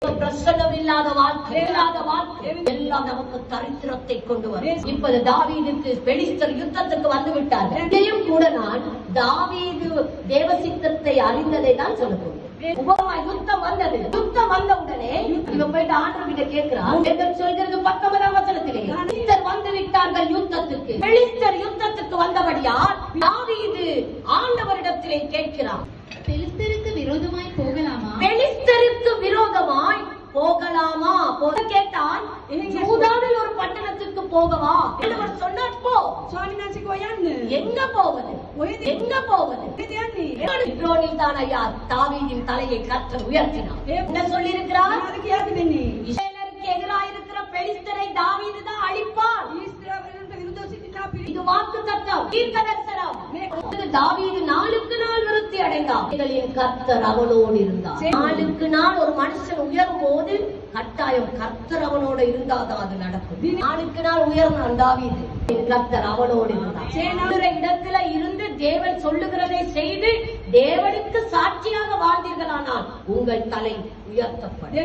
பிரசன்னம் இல்லாத வாழ்க்கை எல்லாம் நமக்கு தரித்திரத்தை கொண்டு வரும். இப்போது தாவீதுக்கு பெலிஸ்தர் யுத்தத்துக்கு வந்து விட்டார்கள். இதையும் கூட நான் தாவீது தேவசித்தத்தை அறிந்ததை தான் சொல்லுவோம். யுத்தம் வந்தது. யுத்தம் வந்த உடனே இவன் போயிட்டு ஆண்டவர்கிட்ட கேட்கிறான். சொல்கிறது 19ஆம் வசனத்திலே பெலிஸ்தர் வந்து விட்டார்கள் யுத்தத்துக்கு. பெலிஸ்தர் யுத்தத்துக்கு வந்தபடியால் தாவீது ஆண்டவரிடத்திலே கேட்கிறான், பெலிஸ்தருக்கு விரோதமாய் போகலாமா? பெலிஸ்தருக்கு விரோதமாய் போகலாமா? கேட்டான், யூதாவில் ஒரு பட்டணத்துக்கு போகவா? அவர் சொன்னார், போ. எங்க போவது? எங்க போவது? இப்ரோனில் தான் ஐயா தாவீதின் தலையை கர்த்தர் உயர்த்தினார். என்ன சொல்லி இருக்கிறார்? இஸ்ரவேலருக்கு எதிராக இருக்கிற பெலிஸ்தரை தாவீது தான் அழிப்பார். இது வாக்குத்தத்தம், தீர்க்கதரிசனம். தாவீது நாளுக்கு நாள் விருத்தி அடைந்தார். கர்த்தர் அவனோடு இருந்தார். நாளுக்கு நாள் ஒரு மனுஷன் உயரும் போது கட்டாயம் கர்த்தர் அவனோட இருந்தாதான் அது நடக்கும். நாளுக்கு நாள் உயர்ந்தான் தாவீது. கர்த்தர் அவனோடு இருந்தார். இடத்துல இருந்து தேவன் சொல்லுகிறதை செய்து தேவனுக்கு சாட்சியாக வாழ்ந்தீர்களானால் உங்கள் தலை உயர்த்தப்படும்.